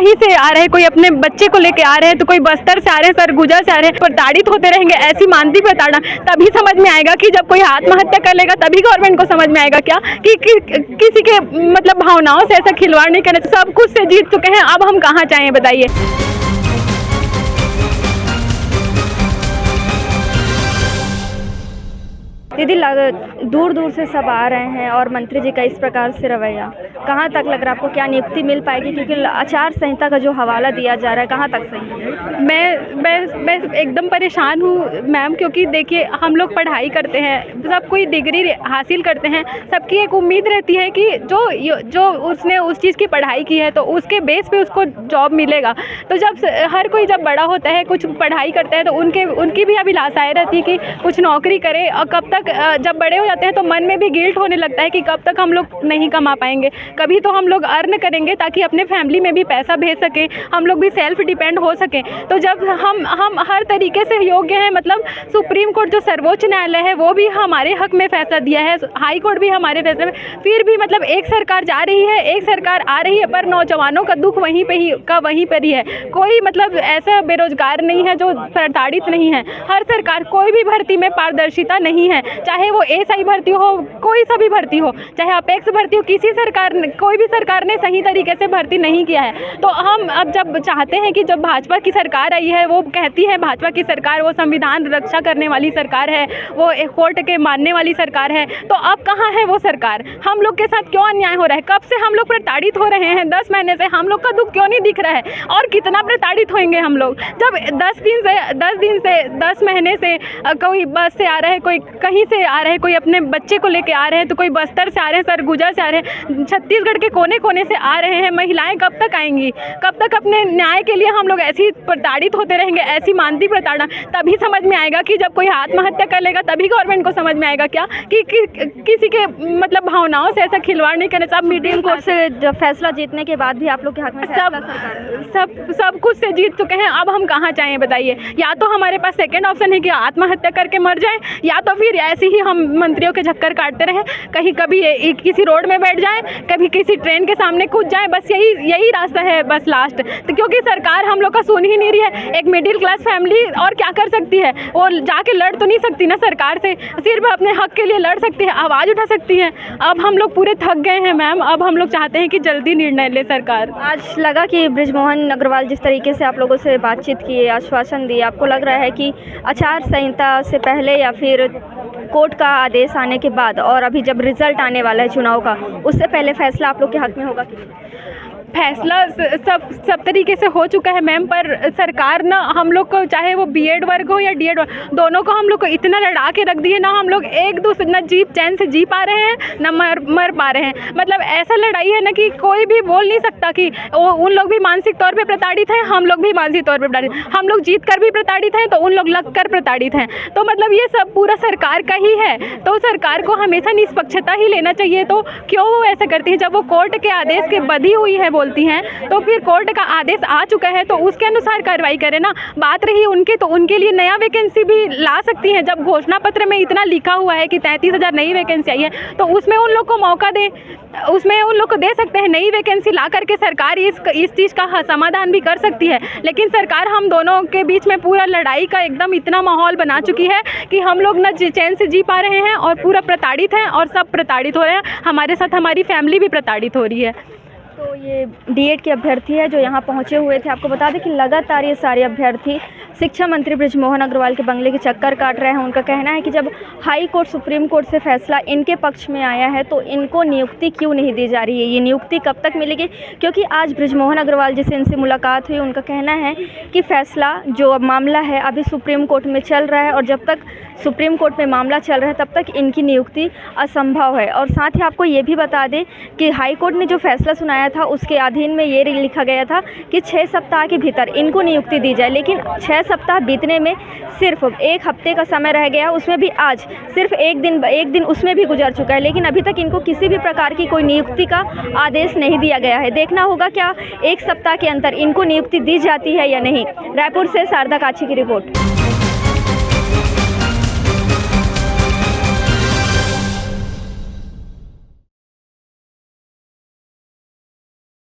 कहीं से आ रहे हैं, कोई अपने बच्चे को लेके आ रहे हैं, तो कोई बस्तर से आ रहे हैं, सरगुजा से आ रहे हैं, प्रताड़ित होते रहेंगे। ऐसी मानती प्रताड़ना तभी समझ में आएगा कि जब कोई आत्महत्या कर लेगा, तभी गवर्नमेंट को समझ में आएगा क्या कि किसी के मतलब भावनाओं से ऐसा खिलवाड़ नहीं करना। सब कुछ से जीत चुके हैं, अब हम कहाँ जाएं बताइए। दीदी दूर दूर से सब आ रहे हैं और मंत्री जी का इस प्रकार से रवैया कहाँ तक लग रहा है आपको, क्या नियुक्ति मिल पाएगी? क्योंकि आचार संहिता का जो हवाला दिया जा रहा है कहाँ तक सही है? मैं एकदम परेशान हूँ मैम, क्योंकि देखिए हम लोग पढ़ाई करते हैं, सब कोई डिग्री हासिल करते हैं, सबकी एक उम्मीद रहती है कि जो उसने उस चीज़ की पढ़ाई की है तो उसके बेस पे उसको जॉब मिलेगा। तो जब हर कोई जब बड़ा होता है, कुछ पढ़ाई करता है, तो उनकी भी अभिलाषाएँ रहती है कि कुछ नौकरी करे। और कब तक जब बड़े हो जाते हैं तो मन में भी गिल्ट होने लगता है कि कब तक हम लोग नहीं कमा पाएंगे, कभी तो हम लोग अर्न करेंगे ताकि अपने फैमिली में भी पैसा भेज सकें, हम लोग भी सेल्फ डिपेंड हो सकें। तो जब हम हर तरीके से योग्य हैं, मतलब सुप्रीम कोर्ट जो सर्वोच्च न्यायालय है वो भी हमारे हक में फैसला दिया है, हाई कोर्ट भी हमारे फैसले में, फिर भी मतलब एक सरकार जा रही है, एक सरकार आ रही है, पर नौजवानों का दुख वहीं पर ही है। कोई मतलब ऐसा बेरोजगार नहीं है जो प्रताड़ित नहीं है। हर सरकार, कोई भी भर्ती में पारदर्शिता नहीं है, चाहे वो एसआई भर्ती हो, कोई सा भी भर्ती हो, चाहे अपेक्स भर्ती हो, कोई भी सरकार ने सही तरीके से भर्ती नहीं किया है। तो हम अब जब चाहते हैं कि जब भाजपा की सरकार आई है, वो कहती है भाजपा की सरकार वो संविधान रक्षा करने वाली सरकार है, वो कोर्ट के मानने वाली सरकार है, तो अब कहाँ है वो सरकार? हम लोग के साथ क्यों अन्याय हो रहा है? कब से हम लोग प्रताड़ित हो रहे हैं? 10 महीने से हम लोग का दुख क्यों नहीं दिख रहा है? और कितना प्रताड़ित होंगे हम लोग जब 10 महीने से कोई बस से आ रहा है, कोई कहीं से आ रहे हैं, कोई अपने बच्चे को लेके आ रहे हैं, तो कोई बस्तर से आ रहे हैं, सरगुजा से आ रहे हैं, छत्तीसगढ़ के कोने कोने से आ रहे हैं। महिलाएं कब तक आएंगी? कब तक अपने न्याय के लिए हम लोग ऐसी प्रताड़ित होते रहेंगे? ऐसी मानती प्रताड़ना तभी समझ में आएगा कि जब कोई आत्महत्या कर लेगा, तभी गवर्नमेंट को समझ में आएगा क्या कि किसी के मतलब भावनाओं से ऐसा खिलवाड़ नहीं करना। सब मीडियम कोर्ट से जब फैसला जीतने के बाद भी आप लोग के हक में सब कुछ से जीत चुके हैं, अब हम कहाँ जाएं बताइए। या तो हमारे पास सेकेंड ऑप्शन है कि आत्महत्या करके मर जाएं, या तो फिर ऐसे ही हम मंत्रियों के झक्कर काटते रहें, कभी किसी रोड में बैठ जाएं, कभी किसी ट्रेन के सामने कूद जाएं, बस यही रास्ता है बस लास्ट। तो क्योंकि सरकार हम लोग का सुन ही नहीं रही है। एक मिडिल क्लास फैमिली और क्या कर सकती है? वो जाके लड़ तो नहीं सकती ना सरकार से, सिर्फ अपने हक के लिए लड़ सकती है, आवाज़ उठा सकती है। अब हम लोग पूरे थक गए हैं मैम, अब हम लोग चाहते हैं कि जल्दी निर्णय ले सरकार। आज लगा कि बृजमोहन अग्रवाल जिस तरीके से आप लोगों से बातचीत किए, आश्वासन दिए, आपको लग रहा है कि आचार संहिता से पहले या फिर कोर्ट का आदेश आने के बाद और अभी जब रिजल्ट आने वाला है चुनाव का, उससे पहले फैसला आप लोग के हक में होगा? फैसला सब तरीके से हो चुका है मैम, पर सरकार ना हम लोग को, चाहे वो बीएड वर्ग हो या डीएड वर्ग, दोनों को हम लोग को इतना लड़ा के रख दिए ना, हम लोग एक दूसरे न चैन से जी पा रहे हैं, न मर पा रहे हैं। मतलब ऐसा लड़ाई है ना कि कोई भी बोल नहीं सकता कि उन लोग भी मानसिक तौर पे प्रताड़ित हैं, हम लोग भी मानसिक तौर पे प्रताड़ित, हम लोग जीत कर भी प्रताड़ित हैं, तो उन लोग लग कर प्रताड़ित हैं। तो मतलब ये सब पूरा सरकार का ही है, तो सरकार को हमेशा निष्पक्षता ही लेना चाहिए। तो क्यों वो ऐसा करती है? जब वो कोर्ट के आदेश के बधी हुई है बोलती हैं, तो फिर कोर्ट का आदेश आ चुका है तो उसके अनुसार कार्रवाई करें ना। बात रही उनकी, तो उनके लिए नया वैकेंसी भी ला सकती हैं। जब घोषणा पत्र में इतना लिखा हुआ है कि 33,000 नई वैकेंसी आई है, तो उसमें उन लोग को मौका दें, उसमें उन लोग को दे सकते हैं। नई वैकेंसी ला करके सरकार इस चीज़ का समाधान भी कर सकती है। लेकिन सरकार हम दोनों के बीच में पूरा लड़ाई का एकदम इतना माहौल बना चुकी है कि हम लोग न चैन से जी पा रहे हैं और पूरा प्रताड़ित हैं, और सब प्रताड़ित हो रहे हैं। हमारे साथ हमारी फैमिली भी प्रताड़ित हो रही है। तो ये डीएड के अभ्यर्थी है जो यहाँ पहुँचे हुए थे। आपको बता दें कि लगातार ये सारे अभ्यर्थी शिक्षा मंत्री बृजमोहन अग्रवाल के बंगले के चक्कर काट रहे हैं। उनका कहना है कि जब हाई कोर्ट, सुप्रीम कोर्ट से फैसला इनके पक्ष में आया है तो इनको नियुक्ति क्यों नहीं दी जा रही है, ये नियुक्ति कब तक मिलेगी? क्योंकि आज बृजमोहन अग्रवाल जिससे इनसे मुलाकात हुई, उनका कहना है कि फ़ैसला जो मामला है अभी सुप्रीम कोर्ट में चल रहा है, और जब तक सुप्रीम कोर्ट में मामला चल रहा है तब तक इनकी नियुक्ति असंभव है। और साथ ही आपको ये भी बता दें कि हाई कोर्ट ने जो फैसला सुनाया था उसके अधीन में ये लिखा गया था कि 6 सप्ताह के भीतर इनको नियुक्ति दी जाए, लेकिन 6 सप्ताह बीतने में सिर्फ 1 हफ्ते का समय रह गया। उसमें भी आज सिर्फ एक दिन उसमें भी गुजर चुका है, लेकिन अभी तक इनको किसी भी प्रकार की कोई नियुक्ति का आदेश नहीं दिया गया है। देखना होगा क्या 1 सप्ताह के अंदर इनको नियुक्ति दी जाती है या नहीं। रायपुर से शारदा काछी की रिपोर्ट।